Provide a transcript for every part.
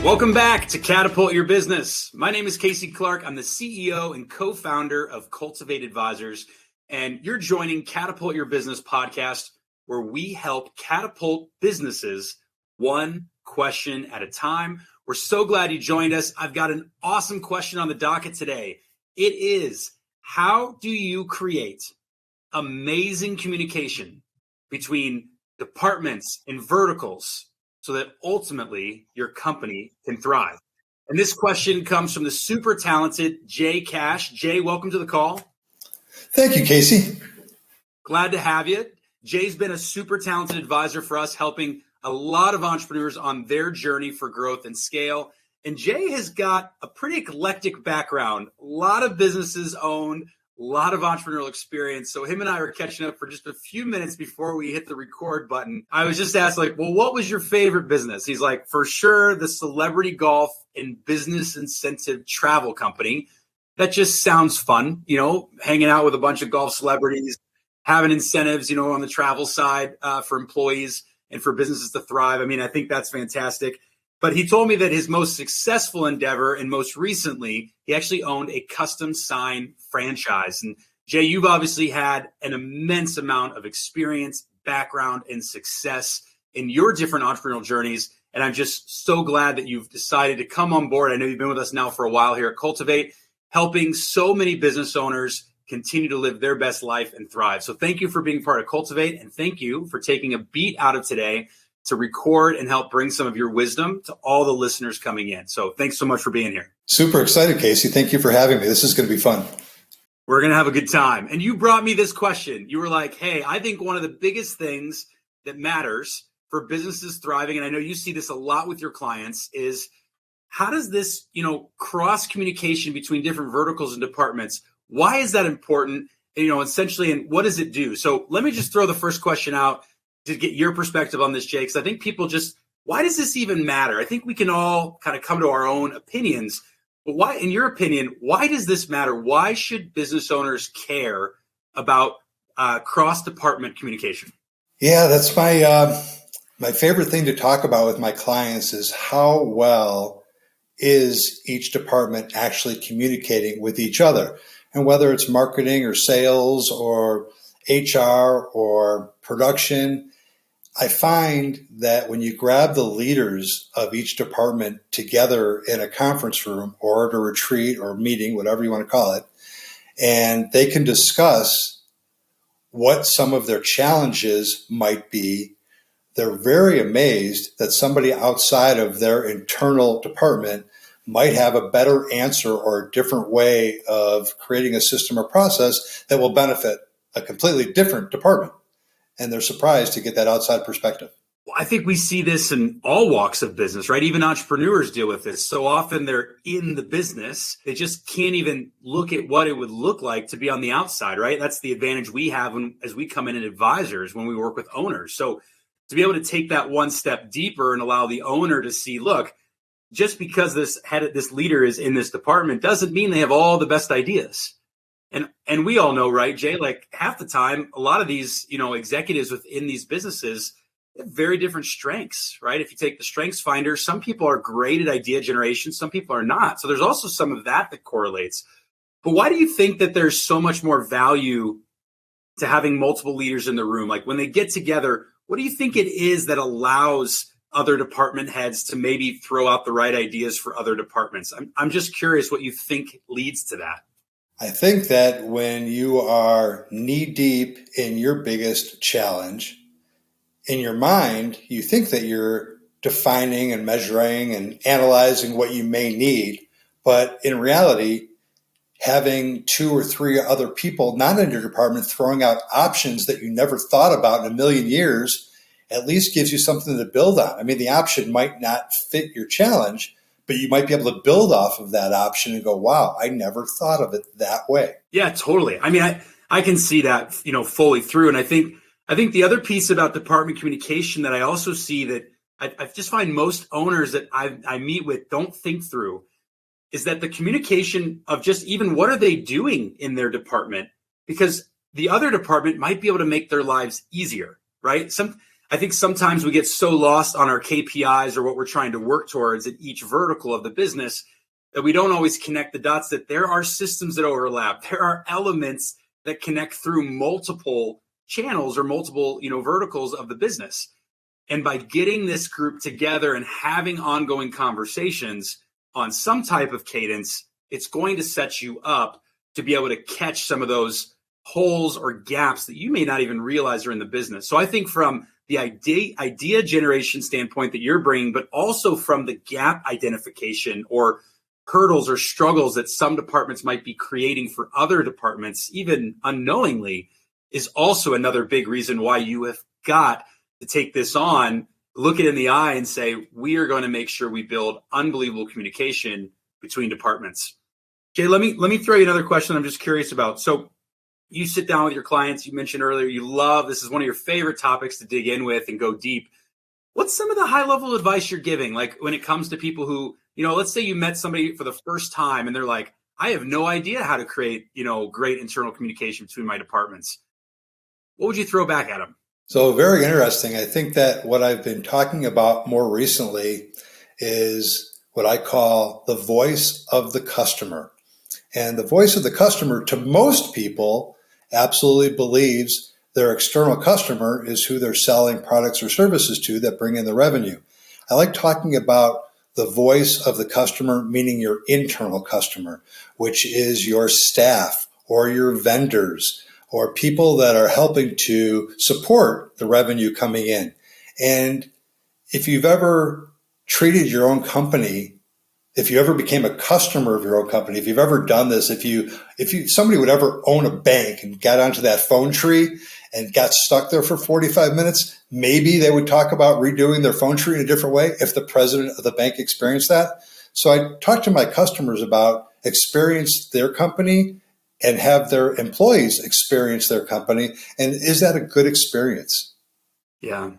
Welcome back to Catapult Your Business. My name is Casey Clark. I'm the CEO and co-founder of Cultivate Advisors, and you're joining Catapult Your Business podcast, where we help catapult businesses one question at a time. We're so glad you joined us. I've got an awesome question on the docket today. It is, how do you create amazing communication between departments and verticals so that ultimately your company can thrive? And this question comes from the super talented Jay Cash. Jay, welcome to the call. Thank you, Casey. Glad to have you. Jay's been a super talented advisor for us, helping a lot of entrepreneurs on their journey for growth and scale. And Jay has got a pretty eclectic background, a lot of businesses owned, a lot of entrepreneurial experience. So him and I were catching up for just a few minutes before we hit the record button. I was just asked, well, what was your favorite business? He's like, for sure, the celebrity golf and business incentive travel company. That just sounds fun, hanging out with a bunch of golf celebrities, having incentives, on the travel side for employees and for businesses to thrive. I mean, I think that's fantastic. But he told me that his most successful endeavor, and most recently, he actually owned a custom sign franchise. And Jay, you've obviously had an immense amount of experience, background, and success in your different entrepreneurial journeys. And I'm just so glad that you've decided to come on board. I know you've been with us now for a while here at Cultivate, helping so many business owners continue to live their best life and thrive. So thank you for being part of Cultivate, and thank you for taking a beat out of today to record and help bring some of your wisdom to all the listeners coming in. So thanks so much for being here. Super excited, Casey. Thank you for having me. This is going to be fun. We're going to have a good time. And you brought me this question. You were like, hey, I think one of the biggest things that matters for businesses thriving, and I know you see this a lot with your clients, is how does this, cross communication between different verticals and departments, why is that important? Essentially, and what does it do? So let me just throw the first question out to get your perspective on this, Jay, because I think people why does this even matter? I think we can all kind of come to our own opinions, but why, in your opinion, why does this matter? Why should business owners care about cross-department communication? Yeah, that's my favorite thing to talk about with my clients is how well is each department actually communicating with each other? And whether it's marketing or sales or HR or production, I find that when you grab the leaders of each department together in a conference room or at a retreat or meeting, whatever you want to call it, and they can discuss what some of their challenges might be, they're very amazed that somebody outside of their internal department might have a better answer or a different way of creating a system or process that will benefit a completely different department. And they're surprised to get that outside perspective. Well, I think we see this in all walks of business, right? Even entrepreneurs deal with this. So often they're in the business. They just can't even look at what it would look like to be on the outside, right? That's the advantage we have as we come in as advisors when we work with owners. So to be able to take that one step deeper and allow the owner to see, look, just because this leader is in this department doesn't mean they have all the best ideas. And we all know, right, Jay, like half the time, a lot of these, executives within these businesses have very different strengths, right? If you take the strengths finder, some people are great at idea generation, some people are not. So there's also some of that correlates. But why do you think that there's so much more value to having multiple leaders in the room? Like when they get together, what do you think it is that allows other department heads to maybe throw out the right ideas for other departments? I'm just curious what you think leads to that. I think that when you are knee deep in your biggest challenge, in your mind, you think that you're defining and measuring and analyzing what you may need. But in reality, having 2 or 3 other people not in your department throwing out options that you never thought about in a million years at least gives you something to build on. I mean, the option might not fit your challenge, but you might be able to build off of that option and go, wow, I never thought of it that way. Yeah, totally. I mean, I can see that, fully through. And I think the other piece about department communication that I also see that I just find most owners that I meet with don't think through is that the communication of just even what are they doing in their department, because the other department might be able to make their lives easier, right? I think sometimes we get so lost on our KPIs or what we're trying to work towards at each vertical of the business that we don't always connect the dots, that there are systems that overlap. There are elements that connect through multiple channels or multiple, verticals of the business. And by getting this group together and having ongoing conversations on some type of cadence, it's going to set you up to be able to catch some of those holes or gaps that you may not even realize are in the business. So I think from the idea generation standpoint that you're bringing, but also from the gap identification or hurdles or struggles that some departments might be creating for other departments, even unknowingly, is also another big reason why you have got to take this on, look it in the eye and say, we are going to make sure we build unbelievable communication between departments. Jay, let me throw you another question I'm just curious about. So you sit down with your clients, you mentioned earlier, this is one of your favorite topics to dig in with and go deep. What's some of the high level advice you're giving? Like when it comes to people who, let's say you met somebody for the first time and they're like, I have no idea how to create, great internal communication between my departments. What would you throw back at them? So very interesting. I think that what I've been talking about more recently is what I call the voice of the customer. And the voice of the customer, to most people, absolutely believes their external customer is who they're selling products or services to that bring in the revenue. I like talking about the voice of the customer, meaning your internal customer, which is your staff or your vendors or people that are helping to support the revenue coming in. And if you've ever treated your own company, if you ever became a customer of your own company, if you've ever done this, if somebody would ever own a bank and got onto that phone tree and got stuck there for 45 minutes, maybe they would talk about redoing their phone tree in a different way if the president of the bank experienced that. So I talk to my customers about experience their company and have their employees experience their company. And is that a good experience? Yeah.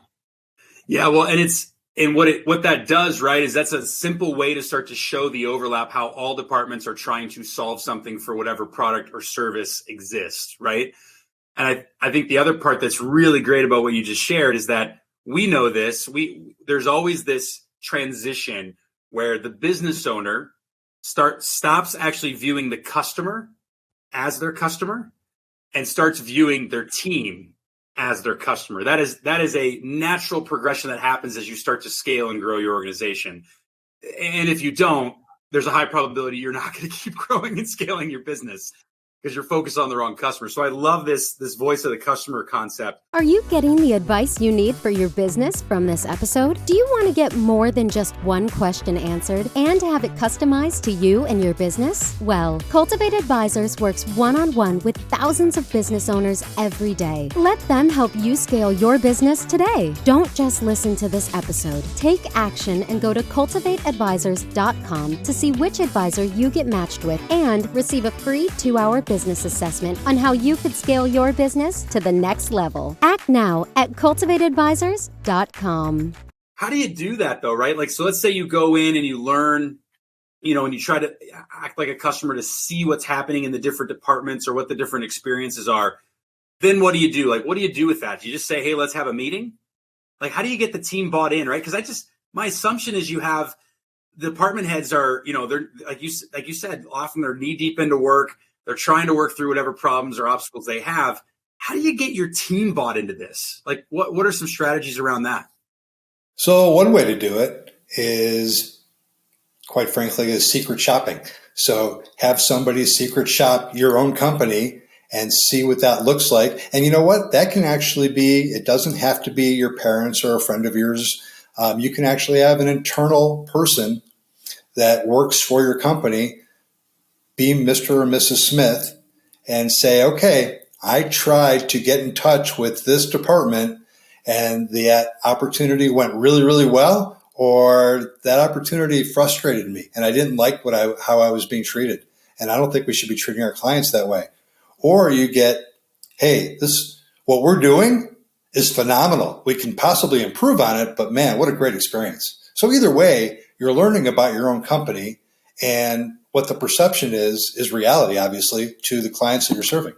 Yeah. Well, and what that does, right, is that's a simple way to start to show the overlap, how all departments are trying to solve something for whatever product or service exists, right? And I think the other part that's really great about what you just shared is that we know this. There's always this transition where the business owner stops actually viewing the customer as their customer and starts viewing their team as their customer. That is a natural progression that happens as you start to scale and grow your organization. And if you don't, there's a high probability you're not going to keep growing and scaling your business because you're focused on the wrong customer. So I love this voice of the customer concept. Are you getting the advice you need for your business from this episode? Do you want to get more than just one question answered and have it customized to you and your business? Well, Cultivate Advisors works one-on-one with thousands of business owners every day. Let them help you scale your business today. Don't just listen to this episode. Take action and go to cultivateadvisors.com to see which advisor you get matched with and receive a free 2-hour business assessment on how you could scale your business to the next level. Act now at cultivateadvisors.com. How do you do that though, right? Like, so let's say you go in and you learn, and you try to act like a customer to see what's happening in the different departments or what the different experiences are. Then what do you do? Like, what do you do with that? Do you just say, hey, let's have a meeting? Like, how do you get the team bought in, right? Because my assumption is you have the department heads are, they're like you said, often they're knee deep into work. They're trying to work through whatever problems or obstacles they have. How do you get your team bought into this? Like, what are some strategies around that? So one way to do it is, quite frankly, is secret shopping. So have somebody secret shop your own company and see what that looks like. And you know what? That can actually be, it doesn't have to be your parents or a friend of yours. You can actually have an internal person that works for your company be Mr. or Mrs. Smith and say, okay, I tried to get in touch with this department and that opportunity went really, really well, or that opportunity frustrated me and I didn't like how I was being treated. And I don't think we should be treating our clients that way. Or you get, hey, what we're doing is phenomenal. We can possibly improve on it, but man, what a great experience. So either way, you're learning about your own company, and what the perception is reality, obviously, to the clients that you're serving.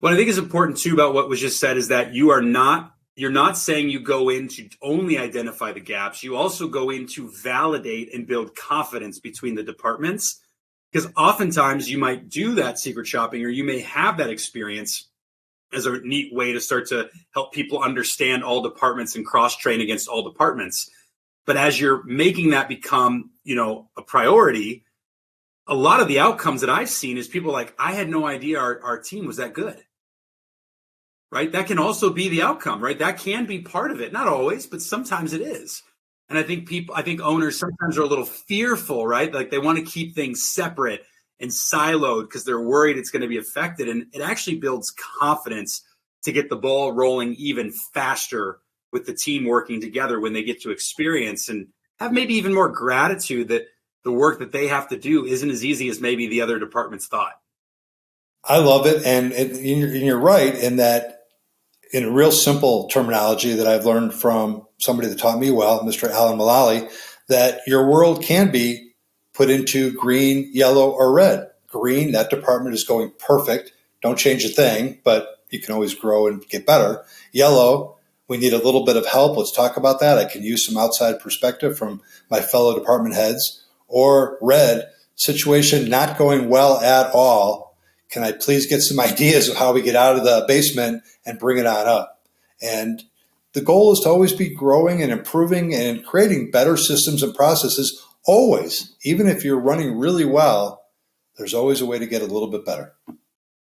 What I think is important too about what was just said is that you are not you're not saying you go in to only identify the gaps. You also go in to validate and build confidence between the departments. Because oftentimes you might do that secret shopping, or you may have that experience as a neat way to start to help people understand all departments and cross-train against all departments. But as you're making that become, a priority, a lot of the outcomes that I've seen is people like, I had no idea our team was that good. Right? That can also be the outcome, right? That can be part of it. Not always, but sometimes it is. And I think owners sometimes are a little fearful, right? Like they want to keep things separate and siloed because they're worried it's going to be affected. And it actually builds confidence to get the ball rolling even faster with the team working together when they get to experience and have maybe even more gratitude that the work that they have to do isn't as easy as maybe the other departments thought. I love it. And you're right in that, in a real simple terminology that I've learned from somebody that taught me well, Mr. Alan Mullally, that your world can be put into green, yellow, or red. Green, that department is going perfect. Don't change a thing, but you can always grow and get better. Yellow, we need a little bit of help. Let's talk about that. I can use some outside perspective from my fellow department heads. Or red, situation not going well at all. Can I please get some ideas of how we get out of the basement and bring it on up? And the goal is to always be growing and improving and creating better systems and processes always. Even if you're running really well, there's always a way to get a little bit better.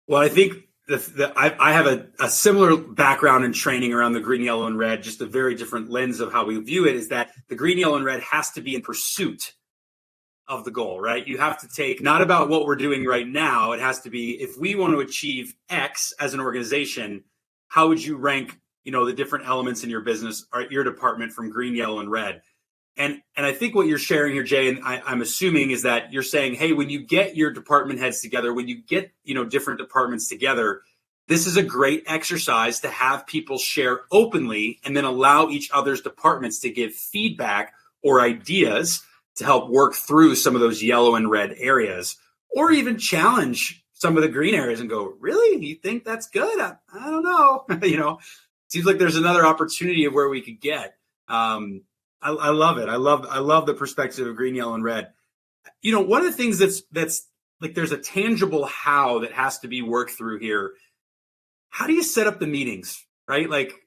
Well, I think I have a similar background in training around the green, yellow, and red. Just a very different lens of how we view it is that the green, yellow, and red has to be in pursuit of the goal, right? You have to take not about what we're doing right now. It has to be, if we want to achieve X as an organization, how would you rank, the different elements in your business or your department from green, yellow, and red? And I think what you're sharing here, Jay, and I'm assuming is that you're saying, hey, when you get your department heads together, when you get, different departments together, this is a great exercise to have people share openly and then allow each other's departments to give feedback or ideas to help work through some of those yellow and red areas, or even challenge some of the green areas and go, really? You think that's good? I don't know. Seems like there's another opportunity of where we could get. I love it. I love the perspective of green, yellow, and red. One of the things that's like, there's a tangible how that has to be worked through here. How do you set up the meetings, right? Like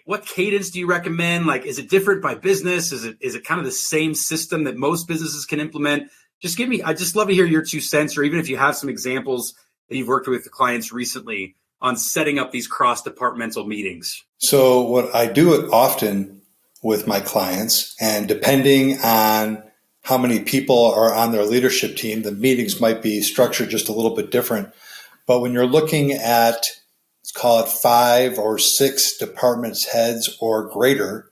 what cadence do you recommend? Like, is it different by business? Is it kind of the same system that most businesses can implement? I'd just love to hear your 2 cents, or even if you have some examples that you've worked with the clients recently on setting up these cross-departmental meetings. So what I do it often with my clients, and depending on how many people are on their leadership team, the meetings might be structured just a little bit different. But when you're looking at, let's call it 5 or 6 departments heads or greater,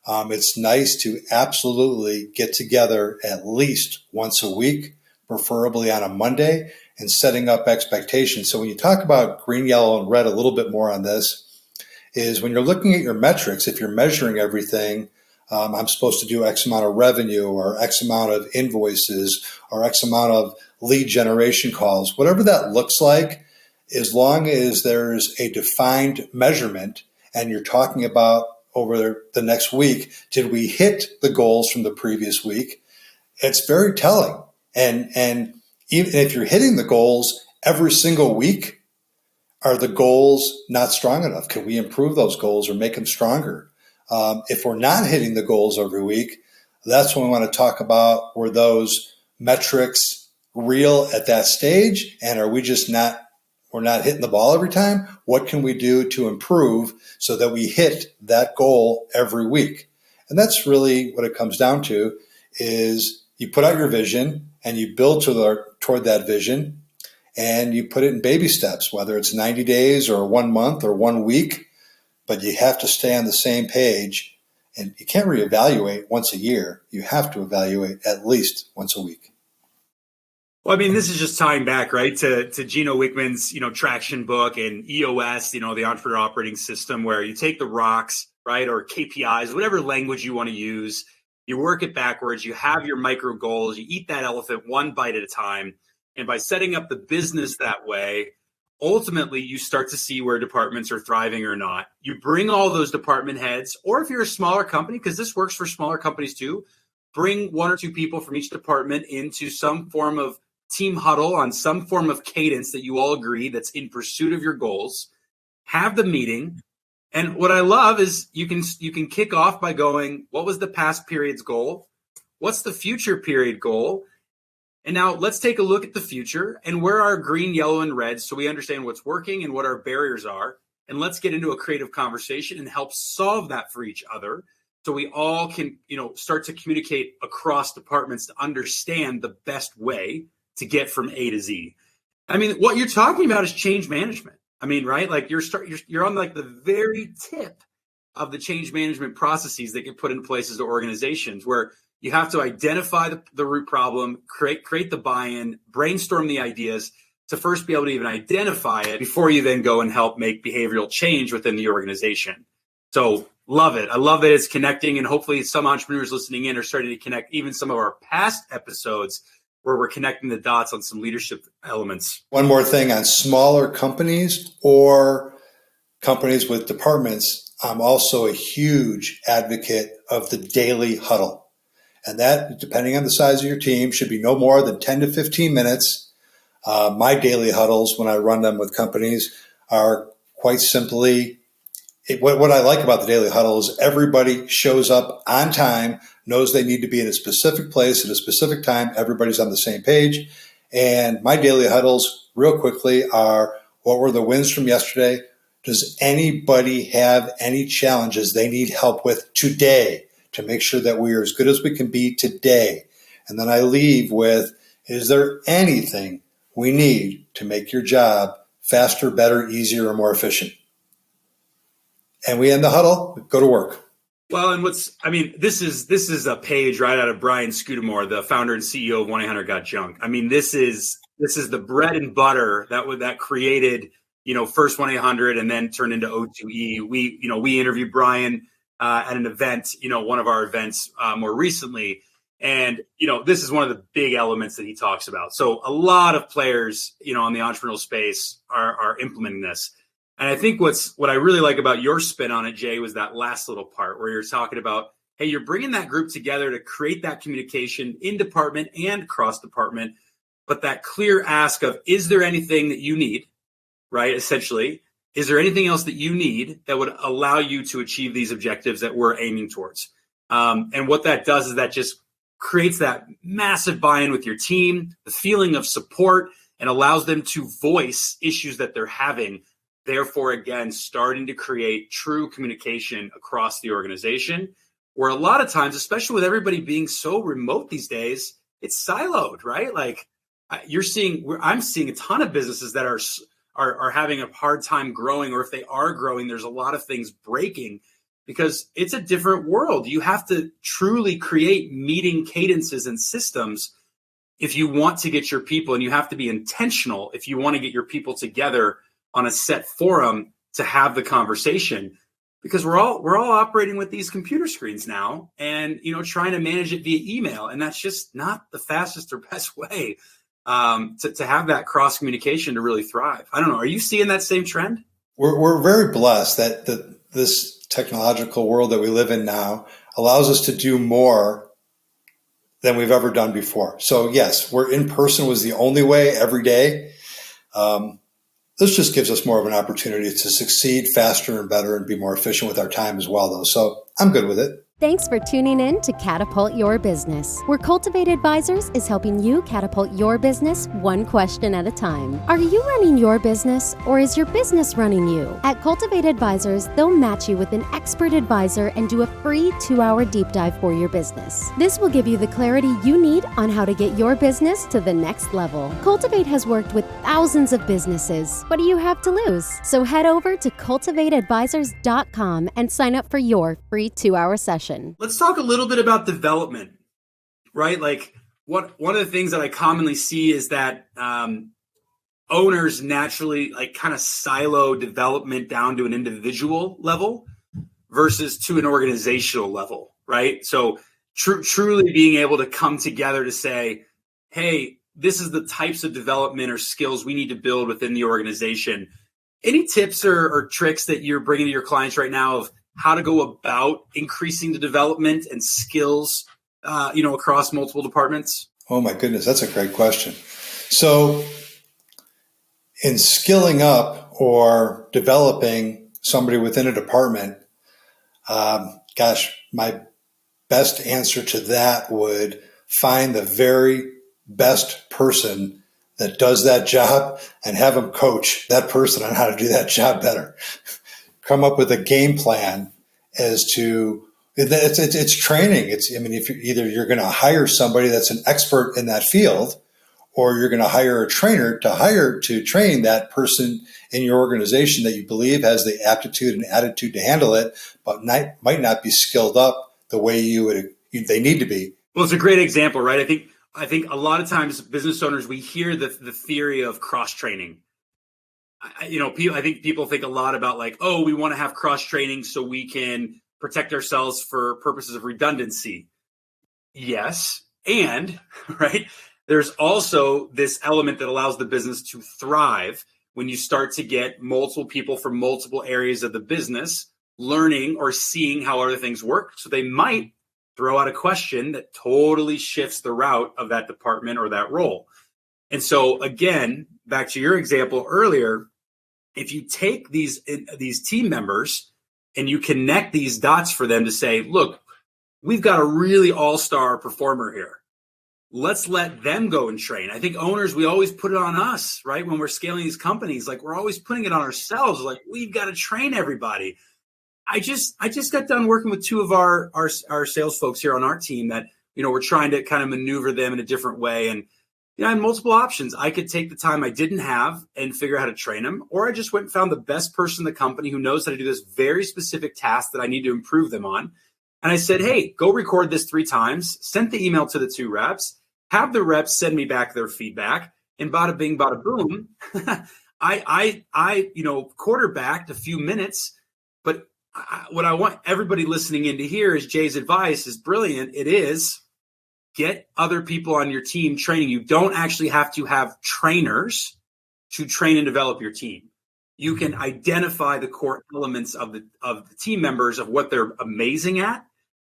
it's nice to absolutely get together at least once a week, preferably on a Monday, and setting up expectations. So when you talk about green, yellow, and red, a little bit more on this is when you're looking at your metrics, if you're measuring everything, I'm supposed to do X amount of revenue or X amount of invoices or X amount of lead generation calls, whatever that looks like, as long as there's a defined measurement and you're talking about over the next week, did we hit the goals from the previous week? It's very telling. And even if you're hitting the goals every single week, are the goals not strong enough? Can we improve those goals or make them stronger? If we're not hitting the goals every week, that's when we want to talk about, were those metrics real at that stage? And are we just we're not hitting the ball every time? What can we do to improve so that we hit that goal every week? And that's really what it comes down to, is you put out your vision and you build toward that vision, and you put it in baby steps, whether it's 90 days or 1 month or 1 week, but you have to stay on the same page, and you can't reevaluate once a year. You have to evaluate at least once a week. Well, I mean, this is just tying back, right, to Gino Wickman's, traction book and EOS, the Entrepreneur Operating System, where you take the rocks, right, or KPIs, whatever language you want to use, you work it backwards, you have your micro goals, you eat that elephant one bite at a time. And by setting up the business that way, ultimately you start to see where departments are thriving or not. You bring all those department heads, or if you're a smaller company, because this works for smaller companies too, bring one or two people from each department into some form of team huddle on some form of cadence that you all agree that's in pursuit of your goals. Have the meeting. And what I love is you can kick off by going, what was the past period's goal? What's the future period goal? And now let's take a look at the future and where are green, yellow, and red so we understand what's working and what our barriers are. And let's get into a creative conversation and help solve that for each other so we all can, start to communicate across departments to understand the best way to get from A to Z. I mean, what you're talking about is change management. I mean, right? Like you're on like the very tip of the change management processes that get put in places or organizations where you have to identify the root problem, create the buy-in, brainstorm the ideas to first be able to even identify it before you then go and help make behavioral change within the organization. So love it. I love that it's connecting, and hopefully some entrepreneurs listening in are starting to connect even some of our past episodes where we're connecting the dots on some leadership elements. One more thing on smaller companies or companies with departments, I'm also a huge advocate of the daily huddle. And that, depending on the size of your team, should be no more than 10 to 15 minutes. My daily huddles, when I run them with companies, are quite simply, what I like about the daily huddle is everybody shows up on time, knows they need to be in a specific place at a specific time. Everybody's on the same page. And my daily huddles, real quickly, are what were the wins from yesterday? Does anybody have any challenges they need help with today to make sure that we are as good as we can be today? And then I leave with, is there anything we need to make your job faster, better, easier, or more efficient? And we end the huddle, go to work. Well, and this is a page right out of Brian Scudamore, the founder and CEO of 1-800-GOT-JUNK. I mean, this is the bread and butter that created, first 1-800 and then turned into O2E. We interviewed Brian at an event, one of our events more recently. And, this is one of the big elements that he talks about. So a lot of players, on the entrepreneurial space are implementing this. And I think what I really like about your spin on it, Jay, was that last little part where you're talking about, hey, you're bringing that group together to create that communication in department and cross department, but that clear ask of, is there anything that you need, right? Essentially, is there anything else that you need that would allow you to achieve these objectives that we're aiming towards? And what that does is that just creates that massive buy-in with your team, the feeling of support, and allows them to voice issues that they're having. Therefore, again, starting to create true communication across the organization, where a lot of times, especially with everybody being so remote these days, it's siloed, right? Like I'm seeing a ton of businesses that are having a hard time growing, or if they are growing, there's a lot of things breaking because it's a different world. You have to truly create meeting cadences and systems if you want to get your people, and you have to be intentional if you want to get your people together on a set forum to have the conversation, because we're all operating with these computer screens now and, trying to manage it via email. And that's just not the fastest or best way to have that cross communication to really thrive. I don't know. Are you seeing that same trend? We're very blessed that this technological world that we live in now allows us to do more than we've ever done before. So yes, we're in person was the only way every day. This just gives us more of an opportunity to succeed faster and better and be more efficient with our time as well, though. So I'm good with it. Thanks for tuning in to Catapult Your Business, where Cultivate Advisors is helping you catapult your business one question at a time. Are you running your business, or is your business running you? At Cultivate Advisors, they'll match you with an expert advisor and do a free 2-hour deep dive for your business. This will give you the clarity you need on how to get your business to the next level. Cultivate has worked with thousands of businesses. What do you have to lose? So head over to cultivateadvisors.com and sign up for your free 2-hour session. Let's talk a little bit about development, right? Like one of the things that I commonly see is that owners naturally like kind of silo development down to an individual level versus to an organizational level, right? So truly being able to come together to say, hey, this is the types of development or skills we need to build within the organization. Any tips or tricks that you're bringing to your clients right now of how to go about increasing the development and skills, across multiple departments? Oh my goodness, that's a great question. So in skilling up or developing somebody within a department, my best answer to that would find the very best person that does that job and have them coach that person on how to do that job better. Come up with a game plan as to it's training. If you're going to hire somebody that's an expert in that field, or you're going to hire a trainer to train that person in your organization that you believe has the aptitude and attitude to handle it, but might not be skilled up the way they need to be. Well, it's a great example, right? I think a lot of times business owners, we hear the theory of cross training. I think people think a lot about like, oh, we want to have cross training so we can protect ourselves for purposes of redundancy. Yes. And right. There's also this element that allows the business to thrive when you start to get multiple people from multiple areas of the business learning or seeing how other things work. So they might throw out a question that totally shifts the route of that department or that role. And so again, back to your example earlier, if you take these team members and you connect these dots for them to say, look, we've got a really all-star performer here. Let's let them go and train. I think owners, we always put it on us, right? When we're scaling these companies, like we're always putting it on ourselves. Like we've got to train everybody. I just got done working with two of our sales folks here on our team that, we're trying to kind of maneuver them in a different way. And, I had multiple options. I could take the time I didn't have and figure out how to train them, or I just went and found the best person in the company who knows how to do this very specific task that I need to improve them on. And I said, hey, go record this 3 times, sent the email to the 2 reps, have the reps send me back their feedback, and bada bing, bada boom, I quarterbacked a few minutes. But what I want everybody listening in to hear is Jay's advice is brilliant. It is get other people on your team training. You don't actually have to have trainers to train and develop your team. You can identify the core elements of the team members of what they're amazing at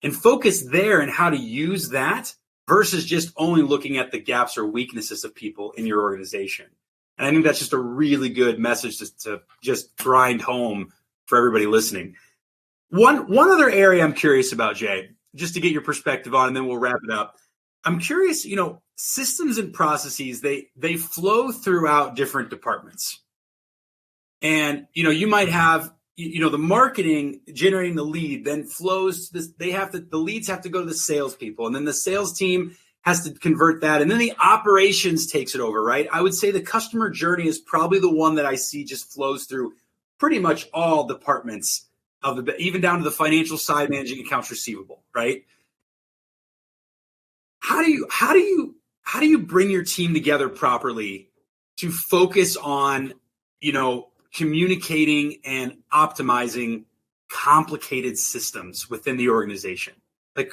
and focus there and how to use that versus just only looking at the gaps or weaknesses of people in your organization. And I think that's just a really good message to just grind home for everybody listening. One other area I'm curious about, Jay, just to get your perspective on, and then we'll wrap it up. I'm curious, systems and processes, they flow throughout different departments. And, you might have, the marketing generating the lead then flows to this. The leads have to go to the salespeople, and then the sales team has to convert that. And then the operations takes it over, right? I would say the customer journey is probably the one that I see just flows through pretty much all departments even down to the financial side, managing accounts receivable, right? How do you bring your team together properly to focus on, communicating and optimizing complicated systems within the organization? Like,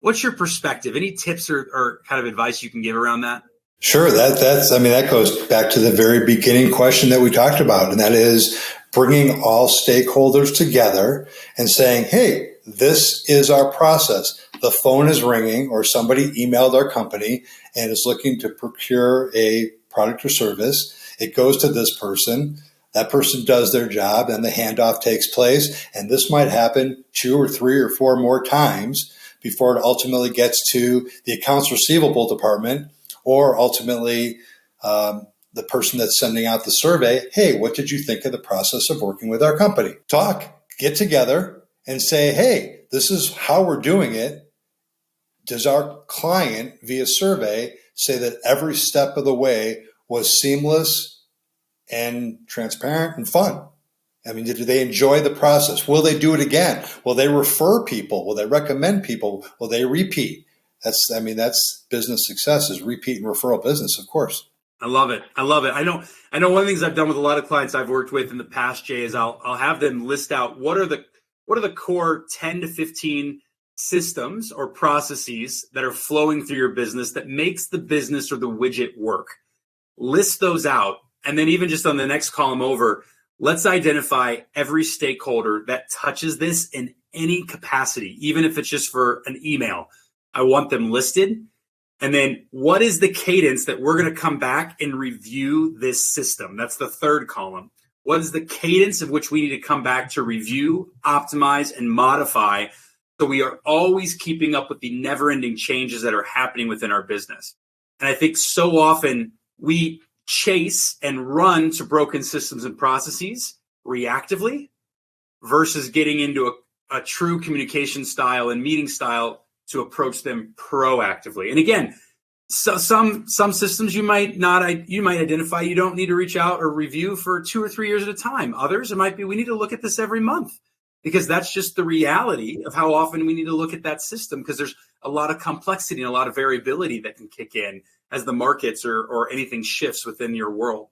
what's your perspective? Any tips or kind of advice you can give around that? Sure. That goes back to the very beginning question that we talked about. And that is bringing all stakeholders together and saying, hey, this is our process. The phone is ringing or somebody emailed our company and is looking to procure a product or service. It goes to this person. That person does their job and the handoff takes place. And this might happen 2 or 3 or 4 more times before it ultimately gets to the accounts receivable department or ultimately the person that's sending out the survey. Hey, what did you think of the process of working with our company? Talk, get together and say, hey, this is how we're doing it. Does our client via survey say that every step of the way was seamless and transparent and fun? Do they enjoy the process? Will they do it again? Will they refer people? Will they recommend people? Will they repeat? That's business success is repeat and referral business, of course. I love it. I know one of the things I've done with a lot of clients I've worked with in the past, Jay, is I'll have them list out what are the core 10 to 15 systems or processes that are flowing through your business that makes the business or the widget work. List those out. And then even just on the next column over, let's identify every stakeholder that touches this in any capacity, even if it's just for an email. I want them listed. And then what is the cadence that we're going to come back and review this system? That's the third column. What is the cadence of which we need to come back to review, optimize, and modify so we are always keeping up with the never-ending changes that are happening within our business? And I think so often we chase and run to broken systems and processes reactively versus getting into a true communication style and meeting style to approach them proactively. And again, so some systems you might identify you don't need to reach out or review for 2 or 3 years at a time. Others, it might be we need to look at this every month, because that's just the reality of how often we need to look at that system, because there's a lot of complexity and a lot of variability that can kick in as the markets or anything shifts within your world.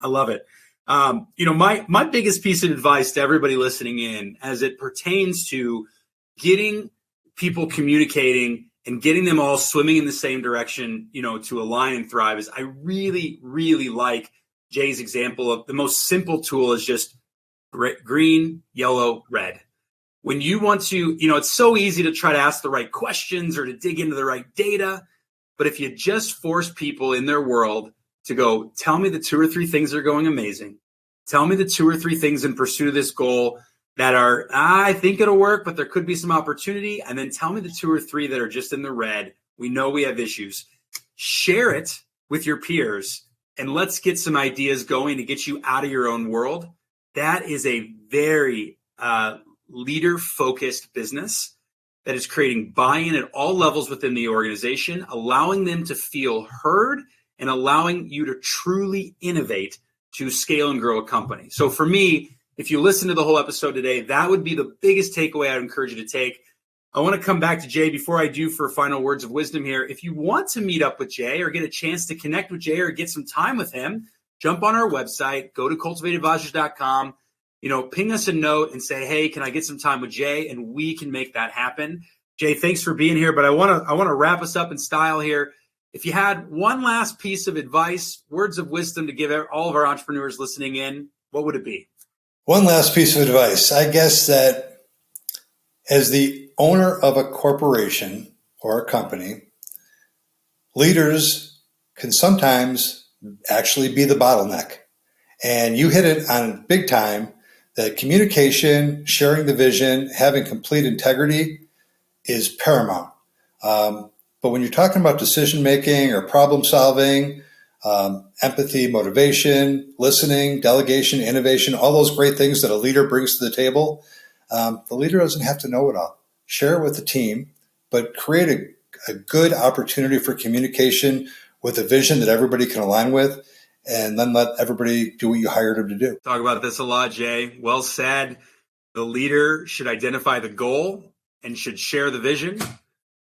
I love it. My biggest piece of advice to everybody listening in as it pertains to getting people communicating and getting them all swimming in the same direction, to align and thrive, is I really, really like Jay's example of the most simple tool is just green, yellow, red. When you want to, it's so easy to try to ask the right questions or to dig into the right data. But if you just force people in their world to go, tell me the 2 or 3 things that are going amazing. Tell me the 2 or 3 things in pursuit of this goal that are, I think it'll work, but there could be some opportunity. And then tell me the 2 or 3 that are just in the red. We know we have issues. Share it with your peers and let's get some ideas going to get you out of your own world. That is a very leader-focused business that is creating buy-in at all levels within the organization, allowing them to feel heard and allowing you to truly innovate to scale and grow a company. So for me, if you listen to the whole episode today, that would be the biggest takeaway I'd encourage you to take. I want to come back to Jay before I do for final words of wisdom here. If you want to meet up with Jay or get a chance to connect with Jay or get some time with him, jump on our website, go to cultivateadvisors.com, ping us a note and say, hey, can I get some time with Jay? And we can make that happen. Jay, thanks for being here. But I want to wrap us up in style here. If you had one last piece of advice, words of wisdom to give all of our entrepreneurs listening in, what would it be? One last piece of advice. I guess that as the owner of a corporation or a company, leaders can sometimes actually be the bottleneck. And you hit it on big time that communication, sharing the vision, having complete integrity is paramount. But when you're talking about decision-making or problem-solving, empathy, motivation, listening, delegation, innovation, all those great things that a leader brings to the table, the leader doesn't have to know it all. Share it with the team, but create a good opportunity for communication with a vision that everybody can align with, and then let everybody do what you hired them to do. Talk about this a lot, Jay. Well said. The leader should identify the goal and should share the vision,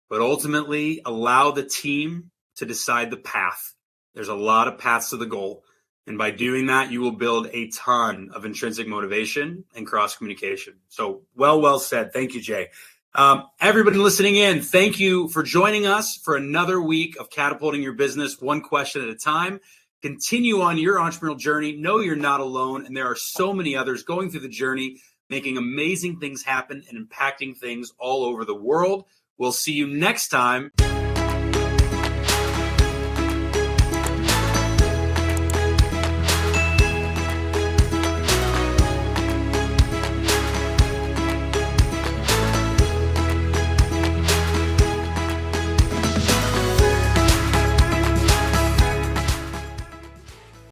but ultimately allow the team to decide the path. There's a lot of paths to the goal. And by doing that, you will build a ton of intrinsic motivation and cross communication. So well said. Thank you, Jay. Everybody listening in, thank you for joining us for another week of Catapulting Your Business, one question at a time. Continue on your entrepreneurial journey. Know you're not alone, and there are so many others going through the journey, making amazing things happen and impacting things all over the world. We'll see you next time.